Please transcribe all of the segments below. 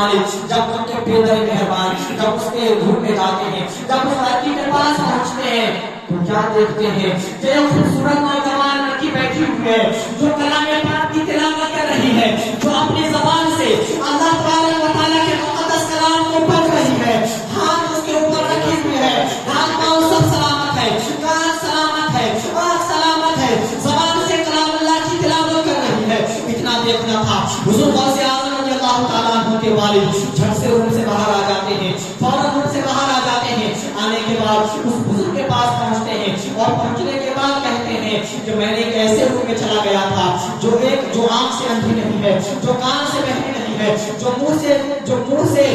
والد جب ان کے پیدر مہربان جب اس کے گھر میں جاتے ہیں، جب اس لڑکی کے پاس پہنچتے ہیں تو کیا دیکھتے ہیں کہ ایک خوبصورت نوجوان لڑکی بیٹھی ہوئی ہے جو کلام پاک کی تلاوت کر رہی ہے، جو اپنی زبان سے اللہ تبارک و تعالیٰ کے مقدس کلام کو پڑھ رہی ہے، ہاتھ اس کے اوپر رکھی ہوئی ہے، ہاتھ پاؤں سب سلامت ہے، کان سلامت ہے، آنکھ سلامت ہے، زبان سے کلام اللہ کی تلاوت کر رہی ہے۔ اتنا دیکھنا تھا، حضور غوث اعظم رضی اللہ تعالیٰ عنہ کے والد جھٹ سے روم سے باہر آ جاتے ہیں، فوراً روم سے باہر آ جاتے ہیں، آنے کے بعد اس بزرگ کے پاس پہنچتے ہیں اور پہنچنے کے بعد کہتے ہیں کہ میں نے ایک ایسے روم میں چلا گیا تھا جو آنکھ سے اندھی نہیں ہے، جو کان سے بہری نہیں ہے، جو منہ سے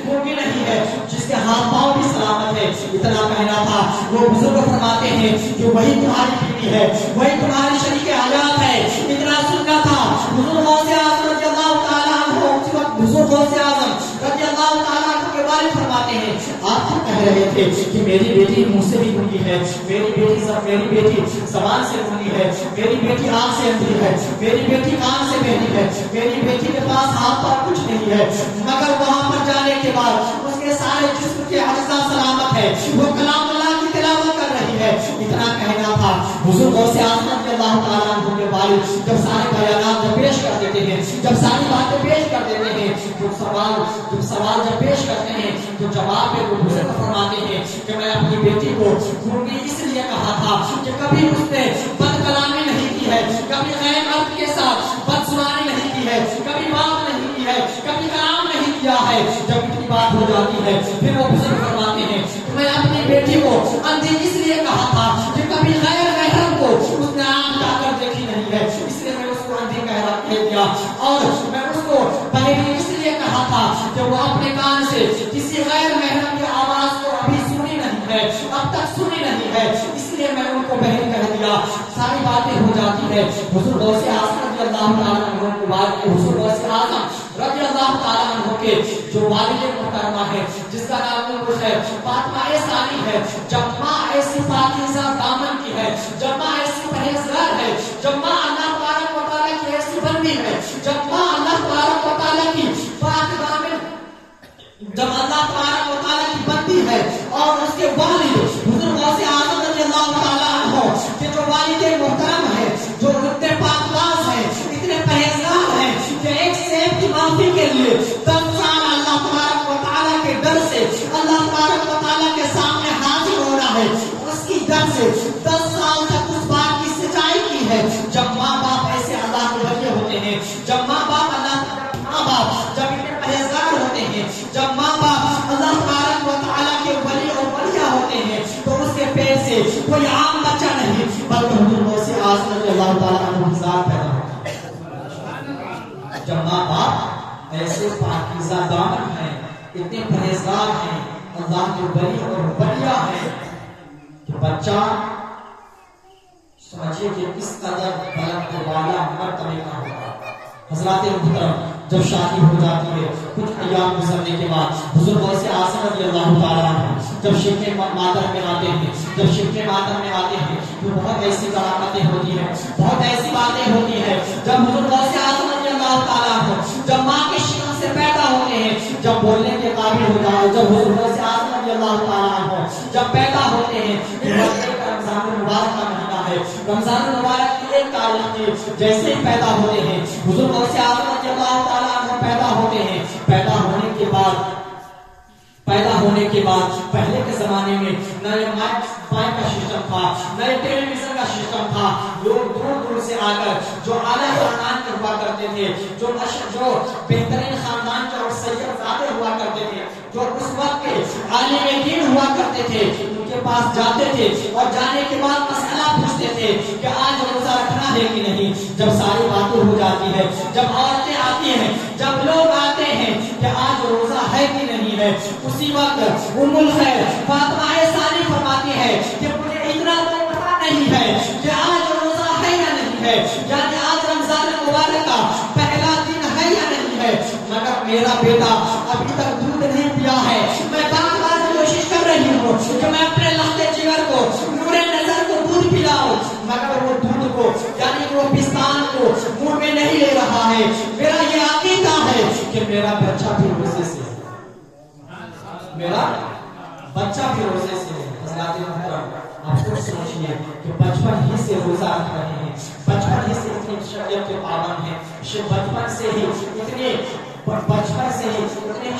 گونگی نہیں ہے، جس کے ہاتھ پاؤں بھی سلامت ہے۔ اتنا کہنا تھا، وہ بزرگ فرماتے ہیں کہ وہی تمہاری بیوی ہے، وہی تمہاری شریک حیات ہے۔ اتنا سننا تھا، حضور غوث اعظم رضی اللہ تعالیٰ عنہ، حضور غوث اعظم رضی اللہ تعالیٰ عنہ کے والد فرماتے ہیں آپ کہہ رہے تھے کہ میری بیٹی منہ سے بھی گونگی ہے، میری بیٹی زبان سے گونگی ہے، میری بیٹی آنکھ سے اندھی ہے، میری بیٹی کان سے بہری ہے، میری بیٹی کے پاس ہاتھ پاؤں کچھ نہیں ہے، مگر وہاں پر جانے کے بعد اس کے سارے جسم کے اجزاء سلامت ہے، وہ کلام اللہ کی تلاوت کر رہی ہے۔ اتنا کہنا تھا، حضور غوث اعظم رضی اللہ تعالیٰ عنہ کے والد جب سارے بیانات جب پیش کر دیتے ہیں، جب ساری باتیں پیش کر دیتے ہیں، جب سوال جب پیش کرتے ہیں تو جواب میں وہ بزرگ فرماتے ہیں کہ میں اپنی بیٹی کو گونگی اس لیے کہا تھا کہ کبھی اس نے بد کلامی نہیں کی ہے، کبھی غیر مرد کے ساتھ بد زبانی نہیں کی ہے، کبھی بات نہیں کی ہے، کبھی کلام نہیں کیا ہے۔ جب اتنی بات ہو جاتی ہے پھر وہ بزرگ فرماتے ہیں کہ میں اپنی بیٹی کو اندھی اس لیے کہا تھا کہ کبھی غیر محرم کو اس نے آنکھ جا کر دیکھی نہیں ہے، اس لیے میں اس کو اندھی کہہ دیا، اور میں اس کو بہری اس لیے کہا تھا کہ وہ اپنے کان سے کسی غیر محرم کی آواز کو ابھی سنی نہیں ہے، اب تک سنی نہیں ہے، اس لیے میں ان کو بہری کہہ دیا۔ ساری باتیں ہو جاتی ہے، حضور غوث اعظم رضی اللہ تعالیٰ عنہ کے بعد حضور غوث اعظم رضی اللہ تعالیٰ عنہ کے جو والد محترمہ ہے جس کا نام ہے فاطمہ ثانی ہے، جب ماں ایسی پاکیزہ دامن کی ہے، جب ماں ایسی پرہیزگار ہے، جب ماں اللہ تبارک و تعالیٰ کی ایسی بندی ہے، جب ماں اللہ تبارک و تعالیٰ کی پاک دامن، جب اللہ تبارک و تعالیٰ کی بندی ہے اور اس کے والد حضور غوث اعظم رضی اللہ تعالیٰ عنہ کے جو والد محترم ہے، جو اتنے پاکباز ہیں، اتنے پرہیزگار ہیں کہ ایک سیب کی معافی کے لیے 10 سال اللہ تبارک و تعالیٰ کے ڈر سے اللہ تبارک و تعالیٰ کے سامنے حاضر ہونا ہے، اس کی ڈر سے 10 سال تک اس بات کی سچائی کی ہے۔ جب ماں باپ ایسے اللہ کے ولی ہوتے ہیں، جب ماں باپ جب اتنے پرہیزگار ہوتے ہیں، جب ماں باپ اللہ تبارک و تعالیٰ کے ولی اور ولیہ ہوتے ہیں تو اس کے پیٹ سے کوئی عام بچہ نہیں بلکہ حضور غوث اعظم رضی اللہ تعالیٰ عنہ کی ذات پیدا ہوتا ہے۔ جب ماں باپ ایسے پاکیزہ دامن ہیں، اتنے پرہیزگار ہیں، اللہ کے ولی اور ولیہ ہیں کہ بچہ سمجھے کہ اس قدر بلند والا مرتبے کا ہوگا۔ حضرات محترم، جب شادی ہو جاتی ہے کچھ ایام گزرنے کے بعد حضور غوث اعظم رضی اللہ تعالیٰ عنہ جب شرک ماتم میں آتے ہیں، جب شرک ماتم میں آتے ہیں تو بہت ایسی کرامتیں ہوتی ہیں، بہت ایسی باتیں ہوتی ہیں۔ جب حضور غوث اعظم رضی اللہ تعالیٰ عنہ جب ماں کے شکم سے پیدا ہوتے ہیں، جب بولنے کے قابل ہو جاتے، جب حضور غوث اعظم رضی اللہ تعالیٰ عنہ جب پیدا ہوتے ہیں، رمضان المبارک کا مہینہ ہے، رمضان المبارک کی 1 تاریخ کی جیسے ہی پیدا ہوتے ہیں حضور غوث اعظم رضی اللہ تعالیٰ عنہ پیدا ہوتے ہیں۔ پیدا ہونے کے بعد پہلے کے زمانے میں نئے مائک کا سسٹم تھا، نئے ٹیلی ویژن کا سسٹم تھا، لوگ دور دور سے آ کر جو اعلیٰ خاندان کے ہوا کرتے تھے، جو بہترین خاندان کے اور سیدزادے ہوا کرتے تھے، جو اس وقت کے عالم دین ہوا کرتے تھے، ان کے پاس جاتے تھے اور جانے کے بعد مسئلہ پوچھتے تھے کہ آج روزہ رکھنا ہے کہ نہیں۔ جب ساری باتیں ہو جاتی ہے، جب عورتیں آتی ہیں، جب لوگ آتے ہیں کہ آج روزہ ہے کہ نہیں ہے، اسی وقت ام الخیر فاطمہ ثانی فرماتی ہے کہ مجھے اتنا تو پتہ نہیں ہے کہ آج روزہ ہے یا نہیں ہے، یعنی آج رمضان مبارک کا پہلا دن ہے یا نہیں ہے، مگر میرا بیٹا ابھی تک دودھ نہیں پیا ہے۔ میں بار بار کوشش کر رہی ہوں کہ میں اپنے لخت جگر کو، نور نظر کو دودھ پلاؤں، مگر وہ دودھ کو یعنی وہ پستان کو منہ میں نہیں لے رہا ہے۔ میرا یہ عقیدہ ہے کہ کہ میرا بچہ بھی روزے سے ہے، میرا بچہ بھی روزے سے ہے۔ حضرات محترم آپ خود سوچیے کہ بچپن ہی سے روزہ رکھ رہے ہیں، بچپن ہی سے اتنی شریعت کے پابند ہیں، بچپن سے ہی اتنی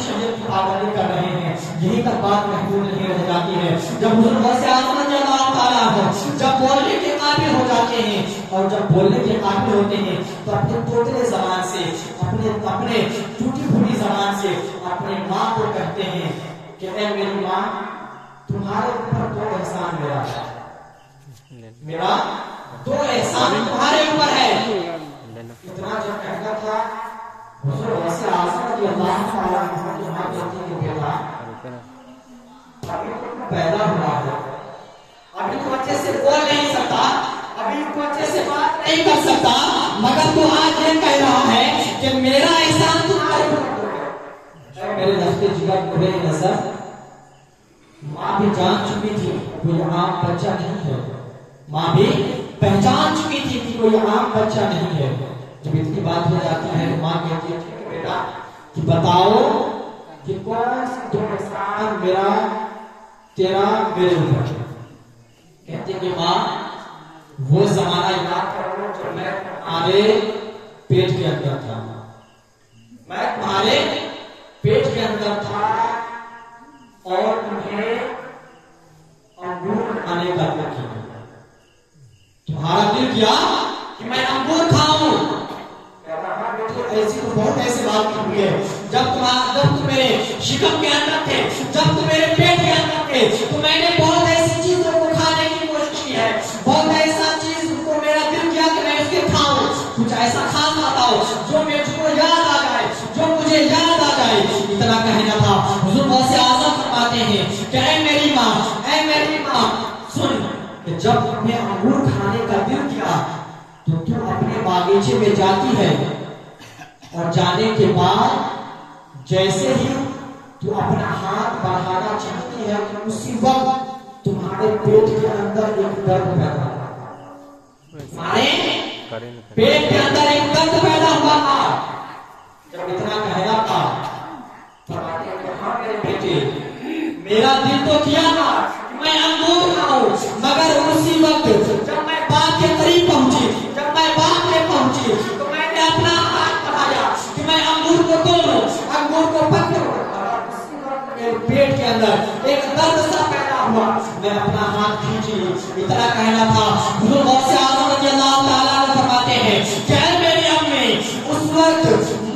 شریعت کی پابندی کر رہے ہیں، یہی تک بات محدود نہیں رہ جاتی ہے۔ جب حضور غوث اعظم رضی اللہ تعالیٰ عنہ جب بولنے کے قابل ہو جاتے ہیں، اور جب بولنے کے قابل ہوتے ہیں تو اپنے توتلے زبان سے، اپنے ٹوٹی پھوٹی زبان سے اپنے ماں کو کہتے ہیں کہ اے میری ماں، تمہارے اوپر 2 احسان میرا ہے، میرا 2 احسان تمہارے اوپر ہے۔ اتنا جب کہتا تھا حضور غوث اعظم رضی اللہ تعالیٰ عنہ کی ماں کہتی کہ بیٹا ابھی تو پیدا ہوا ہے، ابھی تو اچھے سے بول نہیں سکتا، ابھی تو اچھے سے بات نہیں کر سکتا، مگر تو آج یہ کہہ رہا ہے کہ میرا احسان تمہارے اوپر ہے۔ میرے لفظ جگر برے نظر، ماں بھی جان چکی تھی کوئی عام بچہ نہیں ہے، ماں بھی پہچان چکی تھی کہ کوئی عام بچہ نہیں ہے۔ جب اتنی بات ہو جاتی ہے ماں کہتی ہے کہ بیٹا کہ بتاؤ کہ کون سی 2 احسان میرا تیرا میرے اوپر ہے۔ کہتے کہ ماں وہ زمانہ یاد کرو جب میں تمہارے پیٹ کے اندر تھا، میں تمہارے پیٹ کے اندر تھا اور تمہیں انگور کھانے کا دل کیا، تمہارا دل کیا کہ میں انگور کھاؤں۔ ایسی تو بہت ایسی بات ہوئی ہے، جب تم میرے شکم کے اندر تھے، جب تم میرے پیٹ کے اندر تھے تو میں نے بہت ایسی چیزوں کو کھانے کی کوشش کی ہے، بہت ایسا چیز کو میرا دل کیا کہ میں اس کے کھاؤں، کچھ ایسا کھانا تھا جو مجھ کو یاد آ جائے، جو مجھے یاد آ جائے۔ اتنا کہنا تھا۔ حضور غوث اعظم فرماتے ہیں کہ اے میری ماں سن، کہ جب تمہیں انگور کھانے کا دل کیا تو تم اپنے باغیچے میں جاتی ہے، اور جانے کے بعد جیسے ہی تو اپنا ہاتھ بڑھانا چاہتی ہے کہ اسی وقت تمہارے پیٹ کے اندر ایک درد پیدا ہوا، تمہارے پیٹ کے اندر ایک درد پیدا ہوا تھا۔ جب اتنا کہنا تھا فرماتے ہیں کہ ہاں میرے بیٹے، میرا دل تو کیا تھا میں انگور کھاؤں، مگر اسی وقت جب میں باغ کے قریب پہنچی، جب میں باغ میں پہنچی تو میں نے اپنا ہاتھ بڑھایا کہ میں انگور کو توڑوں، انگور کو پکڑوں، میرے پیٹ کے اندر ایک درد سا پیدا ہوا، میں اپنا ہاتھ کھینچی۔ اتنا کہنا تھا۔ حضور غوث اعظم رضی اللہ تعالیٰ عنہ فرماتے ہیں کہ اے میری امی، اس وقت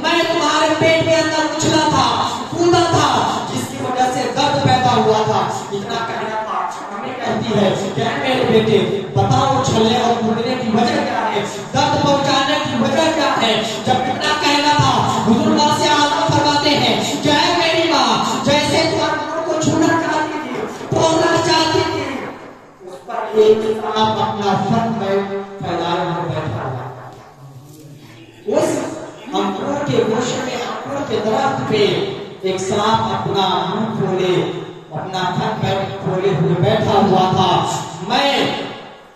میں تمہارے پیٹ کے اندر اچھلا تھا، کودا تھا، جس کی وجہ سے درد پیدا ہوا تھا۔ اتنا کہنا تھا۔ امی کہتی ہے کہ اے میرے بیٹے بتاؤ چھلے اور کودنے کی وجہ کیا ہے، درد پہنچانے کی وجہ کیا ہے۔ جب اتنا کہنا تھا حضور غوث اعظم فرماتے ہیں کہ اے میری ماں، جیسے تو انگور کو چھونا چاہتی تھی، توڑنا چاہتی تھی، اس پر ایک سانپ اپنا سر میں پھیلائے ہوئے بیٹھا ہوا، اس انگور کے گوشے میں، انگور کے درخت پہ ایک سانپ اپنا منہ کھولے، اپنا تھن کھولے ہوئے بیٹھا ہوا تھا۔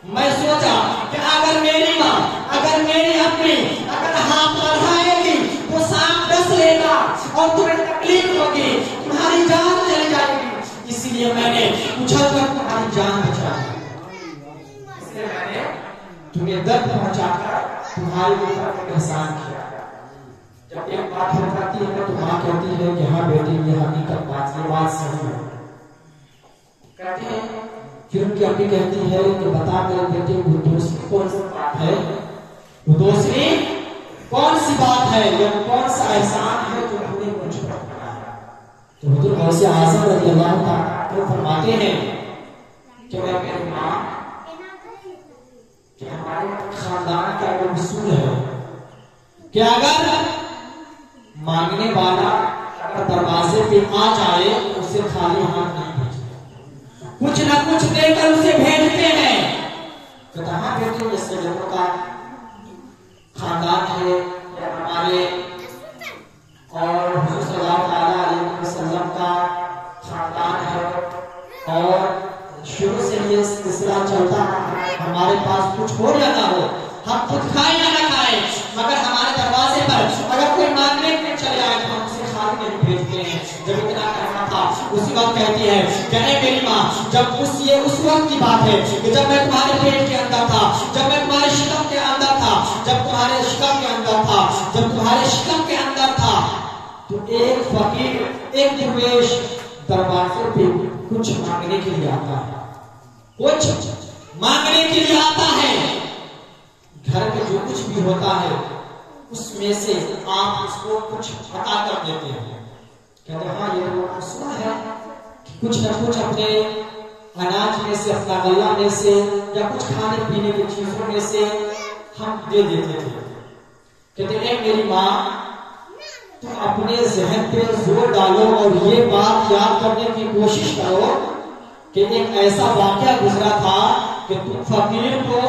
میں سوچا کہ اگر میری ماں، اگر میری اپنی اگر ہاتھ بڑھائے گی تو سانپ ڈس لے گا اور تمہیں تکلیف ہوگی، تمہاری جان چلی جائے گی، اسی لیے میں نے اچھل کر تمہاری جان بچائی، اس لیے میں نے تمہیں درد پہنچا کر تمہارے اوپر احسان کیا۔ جب ایک بات ہو جاتی ہے تو ماں کہتی ہے کہ ہاں بیٹی یہ حقیقت بات، یہ بات صحیح ہے۔ کہتے ہیں پھر ان کی امی کہتی ہے کہ بتا میرے بیٹے وہ دوسری کون سی بات ہے، وہ دوسری کون سی بات ہے یا کون سا احسان ہے جو ہم نے مجھ پر کیا ہے۔ تو حضور غوث اعظم رضی اللہ تعالیٰ فرماتے ہیں کہ میں میری ماں، کہ ہمارے خاندان کا ایک اصول ہے کہ اگر مانگنے والا اگر دروازے پہ آ جائے تو اسے خالی ہاتھ نہیں بھیجتے، کچھ نہ کچھ دے کر اسے بھیجتے ہیں۔ تو کہاں بیٹے اس کے لوگوں کا خاندان ہے یا ہمارے اور حضور صلی اللہ علیہ وسلم کا خاندان ہے اور شروع سے یہ سلسلہ چلتا ہے، ہمارے پاس کچھ ہو یا نہ ہو، ہم خود کھائیں یا نہ کھائیں، مگر ہمارے دروازے پر اگر کوئی مانگنے کے چلے آئے تو بھیجتے ہیں. جب اتنا کرنا تھا اسی وقت کہتی ہے کہ اے میری ماں، جب یہ اس وقت کی بات ہے کہ جب میں تمہارے پیٹ کے اندر تھا، جب میں تمہارے شکم کے اندر تھا، جب تمہارے شکم کے اندر تھا، جب تمہارے شکم کے اندر تھا، تو ایک فقیر، ایک درویش دروازے پہ کچھ مانگنے کے لیے آتا ہے، کچھ مانگنے کے لیے آتا ہے. گھر میں جو کچھ بھی ہوتا ہے اس میں سے آپ اس کو کچھ عطا کر دیتے ہیں. کہتے ہیں ہاں یہ تو سنا ہے کہ کچھ نہ کچھ اپنے اناج میں سے، اپنا غلہ میں سے، یا کچھ کھانے پینے کی چیزوں میں سے ہم دے دیتے تھے. کہتے ہیں میری ماں، تم اپنے ذہن پہ زور ڈالو اور یہ بات یاد کرنے کی کوشش کرو کہ ایک ایسا واقعہ گزرا تھا کہ تم فقیر کو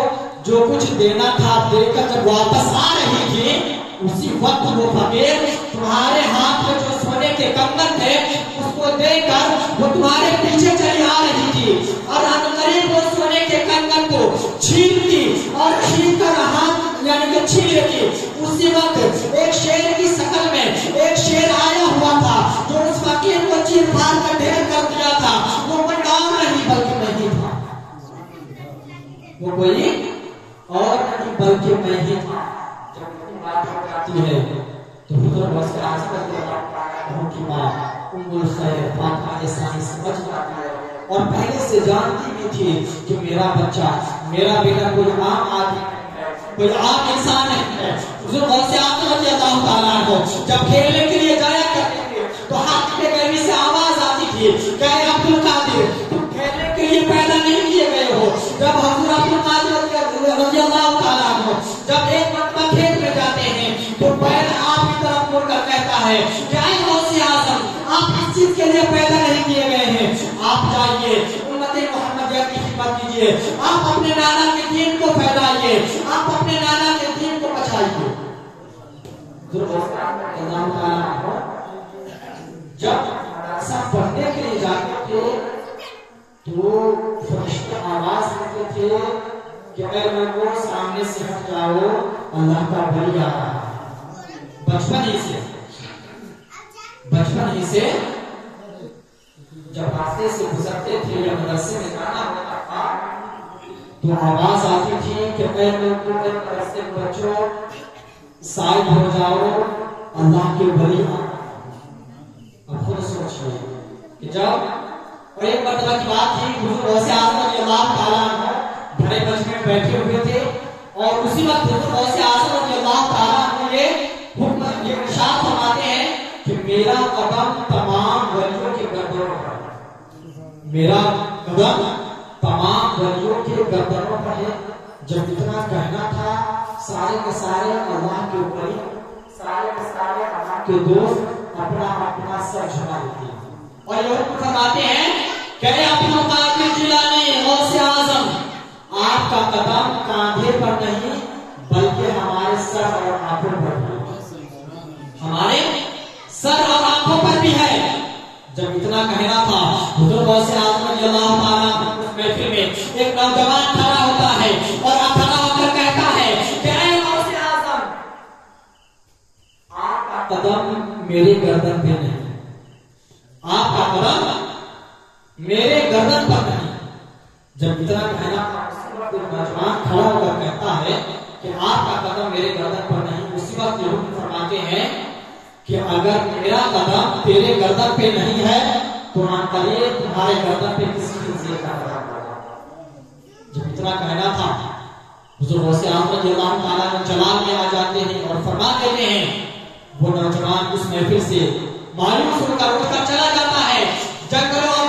جو کچھ دینا تھا دے کر جب واپس آ رہی تھی، اسی وقت وہ فقیر تمہارے ہاتھ میں جو سونے کے کنگن تھے اس کو دے کر وہ تمہارے پیچھے چلی آ رہی تھی، اور عنقریب وہ سونے کے کنگن کو چھینتی اور چھین کر ہاتھ یعنی کہ چھین لیتی. اسی وقت ایک شیر کی شکل میں ایک شیر آیا ہوا تھا جو اس فقیر کو چیر پھاڑ کر ڈھیر کر دیا تھا. وہ بنڈار نہیں بلکہ میں تھا، وہ کوئی اور نہیں بلکہ میں ہی تھا. جب بات ہو جاتی ہے تو حضور واسطے اعظم کی ماں ام الخیر فاطمہ ثانی سمجھ جاتی ہے اور پہلے سے جانتی بھی تھی کہ میرا بچہ، میرا بیٹا کوئی عام آدمی نہیں ہے، کوئی عام انسان نہیں ہے. حضور واسطے اعظم رضی اللہ تعالیٰ عنہ جب کھیلنے کے لیے جایا کرتے تھے تو ہاتھ کے گرمی سے آواز آتی تھی کہ اے عبد القادر، تم کھیلنے کے لیے پیدا نہیں کیے گئے ہو. جب حضور عبد القادر رضی اللہ تعالیٰ عنہ جب ایک مرتبہ کھیت میں جاتے ہیں تو بیل آپ کی طرف مڑ کر کہتا ہے کہ اے غوث اعظم، آپ اس چیز کے لیے پیدا نہیں کیے گئے ہیں، آپ جائیے امت محمدیہ کی خدمت کیجیے، آپ اپنے نانا کے دین کو پھیلائیے، آپ اپنے نانا کے دین کو بچائیے. جب سب پڑھنے کے لیے جاتے تھے تو فرشتے آواز دیتے تھے کہ اے لوگوں سامنے سے ہٹ جاؤ، اللہ کا ولی آ رہا ہے. بچپن ہی سے جب راستے سے گزرتے تھے یا مدرسے میں جانا ہوتا تھا تو آواز آتی تھی کہ اے لوگوں مدرسے میں بچوں سائد ہو جاؤ، اللہ کے ولی آ رہا ہے. اب خود سوچیے کہ جب اور ایک مرتبہ کی بات تھی، حضور غوث اعظم رضی اللہ تعالیٰ عنہ بڑے مجمع میں بیٹھے ہوئے تھے اور اسی وقت حضور غوث اعظم رضی اللہ تعالیٰ عنہ یہ ارشاد فرماتے ہیں کہ میرا قدم تمام ولیوں کے گردنوں پر ہے، میرا قدم تمام ولیوں کے گردنوں پر ہے. جب اتنا کہنا تھا سارے کے سارے اللہ کے ولی، سارے کے سارے اللہ کے دوست اپنا اپنا سر جھکا دیتے ہیں اور یہ حکم فرماتے ہیں کہ عبد القادر جیلانی غوث اعظم، آپ کا قدم کاندھے پر نہیں بلکہ ہمارے سر اور آنکھوں پر ہے، ہمارے سر اور آنکھوں پر بھی ہے. جب اتنا کہنا تھا حضور غوث اعظم رضی اللہ تعالیٰ عنہ اس محفل میں ایک نوجوان کھڑا ہوتا ہے اور کھڑا ہو کر کہتا ہے کہ اے غوث اعظم، آپ کا قدم میرے گردن پہ نہیں، آپ کا قدم میرے گردن پر نہیں. جب اتنا کہنا نوجوان کھڑا ہو کر کہتا ہے کہ آپ کا قدم میرے گردن پر نہیں، اسی وقت یہ حکم فرماتے ہیں کہ اگر میرا قدم تیرے گردن پہ نہیں ہے تو عنقریب تمہارے گردن پہ کسی چیز کا قدم ہوگا. جب اتنا کہنا تھا حضور غوث اعظم رضی اللہ تعالیٰ عنہ جلال میں آ جاتے ہیں اور فرما دیتے ہیں. وہ نوجوان اس محفل سے مایوس ہو کر اٹھ کر چلا جاتا ہے، جنگلوں اور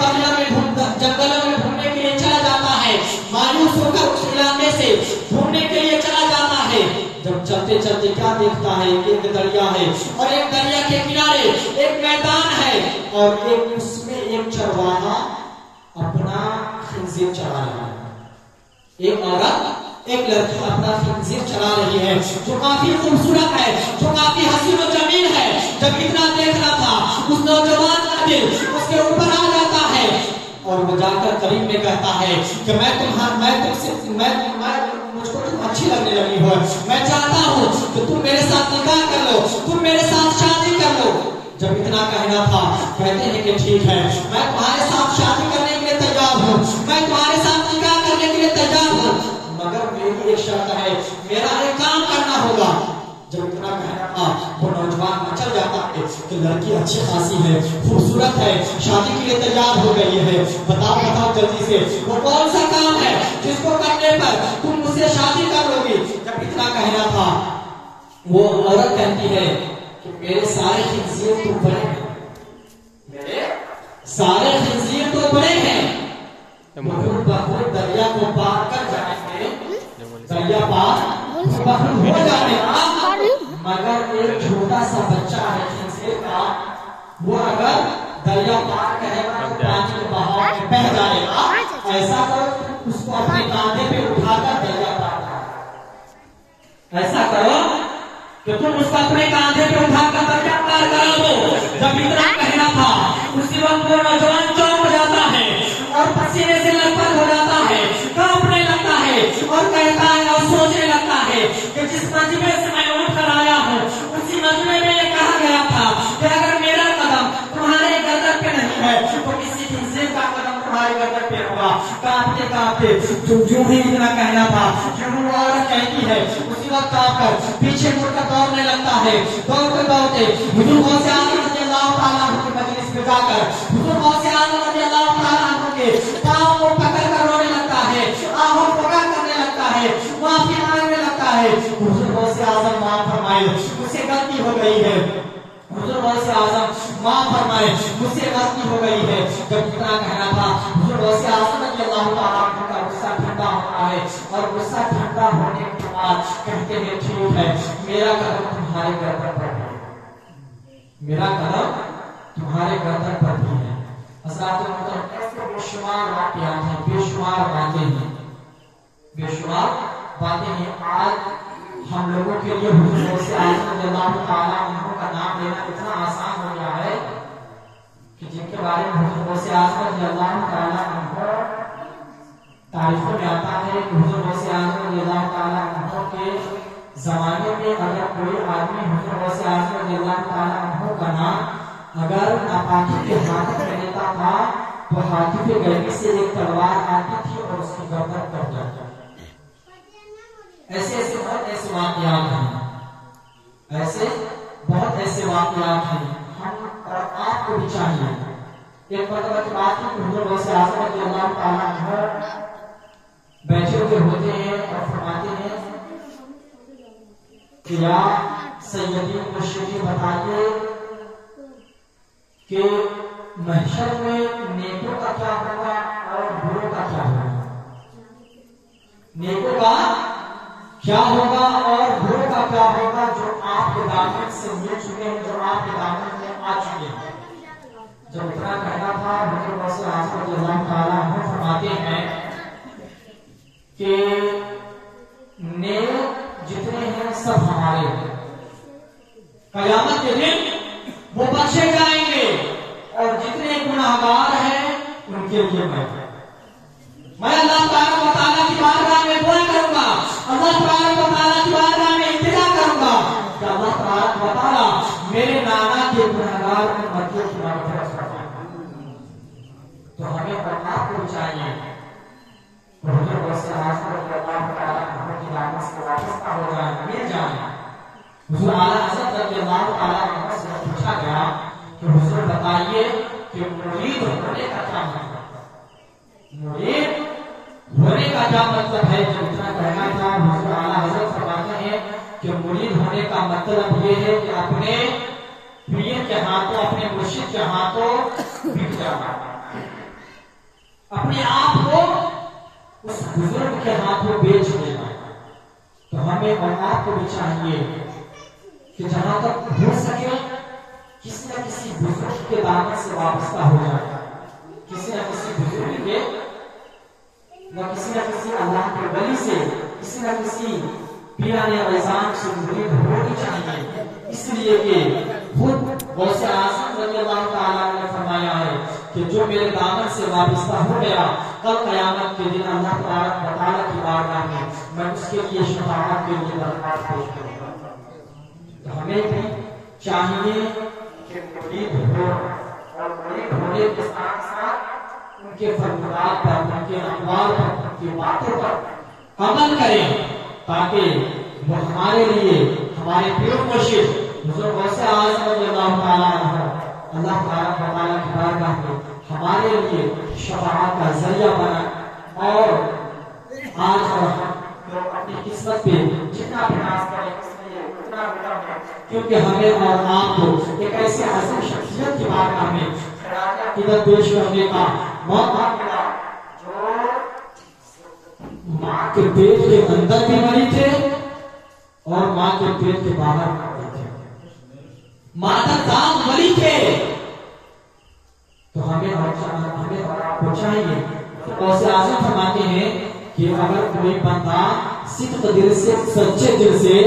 جنگلوں میں ڈھونڈنے کے لیے چلا جاتا ہے، مایوس ہو کر اس علاقے سے ڈھونڈنے کے لیے چلا جاتا ہے. جب چلتے چلتے کیا دیکھتا ہے کہ ایک دریا ہے اور ایک دریا کے کنارے ایک میدان ہے اور ایک اس میں ایک چرواہا اپنا خنزیر چلا رہا ہے. ایک عورت، ایک لڑکی اپنا خنزیر چلا رہی ہے جو کافی خوبصورت ہے، جو کافی حسین و جمیل ہے. جب اتنا دیکھنا تھا اس نوجوان کا دل اس کے اوپر آ جاتا ہے اور وہ جا کر قریب میں کہتا ہے کہ مجھ کو تم اچھی لگنے لگی ہو، میں چاہتا ہوں کہ تم میرے ساتھ نکاح کر لو، تم میرے ساتھ شادی کر لو. جب اتنا کہنا تھا کہتے ہیں کہ ٹھیک ہے میں تمہارے ساتھ شادی کرنے کے لیے تیار ہوں، میں تمہارے ساتھ نکاح کرنے کے لیے تیار ہوں، مگر میری ایک شرط ہے، میرا ایک کام کرنا ہوگا۔ جب اتنا کہنا تھا وہ نوجوان مچل جاتا ہے کہ لڑکی اچھی خاصی ہے، خوبصورت ہے، شادی کے لیے تیار ہو گئی ہے، بتاؤ جلدی سے وہ کون سا کام ہے جس کو کرنے پر تم مجھ سے شادی کرو گی۔ جب اتنا کہنا تھا وہ عورت کہتی ہے کہ میرے سارے خنزیر تو بڑے ہیں، میرے سارے خنزیر تو بڑے ہیں، بہت دریا کو پار کر جائیں گے، دریا پار بہت ہو جائے گا، مگر ایک چھوٹا سا بچہ ہے خنزیر کا، وہ اگر دریا پار کرے گا تو پانی کے بہاؤ میں بہہ جائے گا، ایسا کرو اس کو اپنے کاندھے پہ اٹھا کر دریا پار کرو، ایسا کرو کہ تم اس کو اپنے کاندھے پہ اٹھا کر دریا پار کرو۔ جب اتنا کہنا تھا اسی وقت وہ نوجوان چونک جاتا ہے اور پسینے سے لپٹ ہو جاتا ہے، کانپنے لگتا ہے اور کہتا ہے اور سوچنے لگتا ہے کہ جس مجمع سے میں اٹھ کر آیا ہوں اسی مجمع میں یہ کہا گیا تھا کہ اگر میرا قدم تمہارے گردن پہ نہیں ہے تو کسی خنزیر کا قدم تمہارے گردن پہ ہوگا۔ کانپتے کانپتے جو بھی اتنا کہنا تھا جو وہ عورت کہتی ہے اسی وقت کانپ کر پیچھے مڑ کر دوڑنے لگتا ہے، دوڑتے دوڑتے حضور غوث اعظم رضی اللہ تعالیٰ عنہ کی مجلس میں جا کر حضور غوث اعظم رضی اللہ تعالیٰ عنہ کے پاؤں کو پکڑ کر رونے لگتا ہے، آہوں پکڑ کرنے لگتا ہے، معافی مانگنے لگتا ہے۔ حضور غوث اعظم معاف فرمائے مجھ سے غلطی ہو گئی ہے، حضور غوث اعظم معاف فرمائے مجھ سے غلطی ہو گئی ہے۔ جب اتنا کہنا تھا حضور غوث اعظم رضی اللہ تعالیٰ عنہ کا غصہ ٹھنڈا ہوتا ہے اور غصہ ٹھنڈا ہونے کے بعد کہتے ہیں ٹھیک ہے میرا قدم تمہارے گردن پر ہے، میرا قدم تمہارے گردن پر بھی ہے۔ حضرات محترم ایسے بے شمار واقعات ہیں، بے شمار باتیں ہیں، بے شمار باتیں ہیں۔ آج ہم لوگوں کے لیے حضور غوث اعظم رضی اللہ تعالیٰ عنہ کا نام لینا اتنا آسان ہو گیا ہے کہ جن کے بارے میں حضور غوث اعظم رضی اللہ تعالیٰ عنہ تاریخوں میں آتا ہے کہ حضور غوث اعظم رضی اللہ تعالیٰ عنہ کے زمانے میں اگر کوئی آدمی حضور غوث اعظم رضی اللہ تعالیٰ عنہ کا نام اگر ناپاکی کے ہاتھ میں لیتا تھا تو ہاتھی پہ گرمی سے ایک تلوار آتی تھی اور اس کی گردن کٹ جاتی۔ ایسے بہت ایسے واقعات ہیں، ایسے بہت ایسے واقعات ہیں۔ ہم اور آپ کو بھی چاہیے ایک مرتبہ کی بات ہے کہ حضور غوث اعظم رضی اللہ تعالیٰ عنہ بیٹھے ہوئے ہوتے ہیں اور فرماتے ہیں کہ یا سیدی مرشدی بتائیے کہ محشر میں نیکوں کا کیا ہوگا اور بروں کا کیا ہوگا، نیکوں کا کیا ہوگا اور بروں کا کیا ہوگا جو آپ کے دامن سے مل چکے ہیں، جو آپ کے دامن میں آ چکے ہیں۔ جب اتنا کہنا تھا حضور غوث اعظم رضی اللہ تعالیٰ عنہ فرماتے ہیں کہ نیک جتنے ہیں سب ہمارے ہیں، قیامت کے دن وہ بخشے جائیں گے اور جتنے گناہگار ہیں ان کے لیے میں اللہ تبارک و تعالیٰ کی بارگاہ میں دعا کروں گا، اللہ تبارک و تعالیٰ کی بارگاہ میں التجا کروں گا کہ اللہ تبارک و تعالیٰ میرے نانا کے گناہگار امتیوں کی مغفرت فرمائے۔ تو ہمیں اور آپ کو چاہیے حضور غوث اعظم رضی اللہ تعالیٰ عنہ کی دعوت سے وابستہ ہو جائیں، مل جائیں۔ حضور اعلیٰ حضرت رضی اللہ تعالیٰ عنہ سے پوچھا گیا کہ حضور بتائیے کہ مرید ہونے کا کیا مطلب ہے، مرید ہونے کا کیا مطلب ہے؟ جب اتنا کہنا تھا حضور اعلیٰ حضرت فرماتے ہیں کہ مرید ہونے کا مطلب یہ ہے کہ اپنے پیر کے ہاتھوں، اپنے مرشد کے ہاتھوں بک جانا، اپنے آپ کو اس بزرگ کے ہاتھوں بیچ دینا۔ تو ہمیں اور آپ کو بھی چاہیے کہ جہاں تک ہو سکے کسی نہ کسی بزرگ کے دامن سے وابستہ ہو جائے، کسی نہ کسی بزرگ کے کسی نہ کسی اللہ کے ولی سے، کسی نہ کسی پیران عظام سے مرید ہونی چاہیے، اس لیے کہ خود غوث اعظم رضی اللہ تعالیٰ نے فرمایا ہے کہ جو میرے دامن سے وابستہ ہو گیا کل قیامت کے دن اللہ تبارک و تعالیٰ کی بارگاہ میں اس کے لیے شفاعت کے لیے درخواست پیش کروں گا۔ تو ہمیں بھی چاہیے کہ کے مرید ہو اور مرید ہونے کے ساتھ ساتھ ان کے فرمودات پر، ان کے اقوال پر، ان کی باتوں پر عمل کریں، تاکہ وہ ہمارے لیے، ہمارے پیر و مرشد حضرت غوث اعظم رضی اللہ تعالیٰ عنہ، اللہ تعالیٰ کی بارگاہ میں ہمارے لیے شفاعت کا ذریعہ بنا، اور آج ہم اپنی قسمت پہ جتنا بھی ناز کریں اس لیے اتنا بڑا ہے، کیونکہ ہمیں اور آپ کو ایک ایسے عظیم شخصیت کی بارگاہ میں عقیدت پیش کرنے کا موقع ملا جو ماں کے پیٹ کے اندر بھی ولی تھے اور ماں کے پیٹ کے باہر بھی ولی تھے، مادر دام ولی تھے۔ تو ہمیں اور آپ کو چاہیے، غوث اعظم فرماتے ہیں کہ اگر کوئی بندہ صدق دل سے، سچے دل سے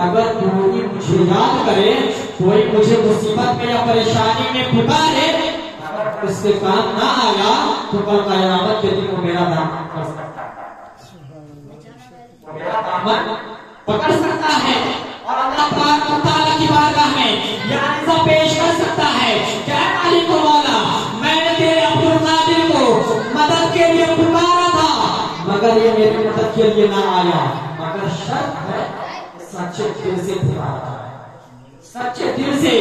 اگر کوئی مجھے یاد کرے، کوئی مجھے مصیبت میں یا پریشانی میں پکارے، اگر اس کے کام نہ آیا تو کل قیامت کے دن وہ میرا دامن پکڑ سکتا ہے، وہ میرا دامن پکڑ سکتا ہے، اور اللہ تبارک و تعالیٰ کی بارگاہ میں یہ عرضہ پیش کر سکتا ہے کہ اے مالک و مولا، میں نے تیرے عبد القادر کو مدد کے لیے پکارا تھا مگر یہ میری مدد کے لیے نہ آیا، مگر شرط ہے سچے دل سے پکارا جائے، سچے دل سے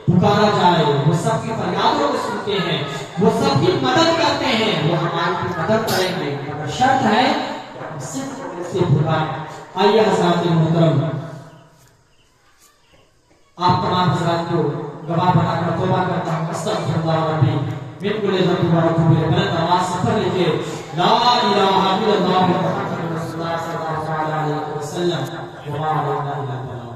پکارا جائے۔ وہ سب کی فریادوں کو سنتے ہیں، وہ سب کی مدد کرتے ہیں، وہ ہماری مدد کریں گے، مگر شرط ہے کہ ہم صرف دل سے پکاریں۔ آئیے حضرات محترم، آپ تمام حضرات کو گواہ بنا کر توبہ کرتا ہوں، استغفر اللہ ربی من کل ذنب و اتوب الیہ، بلند آواز سے پڑھ لیجیے لا الہ الا اللہ محمد رسول اللہ صلی اللہ علیہ وسلم وما علینا الا البلاغ۔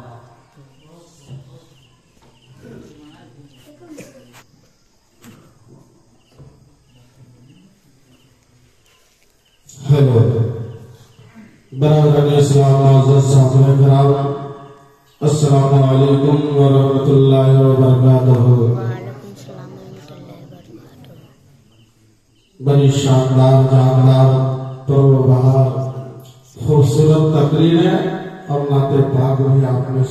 ہیلو برادران اسلام، معزز سامعین کرام، السلام علیکم ورحمۃ اللہ وبرکاتہ۔ بڑی شاندار، جاندار، پرو بہار، خوبصورت تقریر ہے اور نعت پاک بھی آپ نے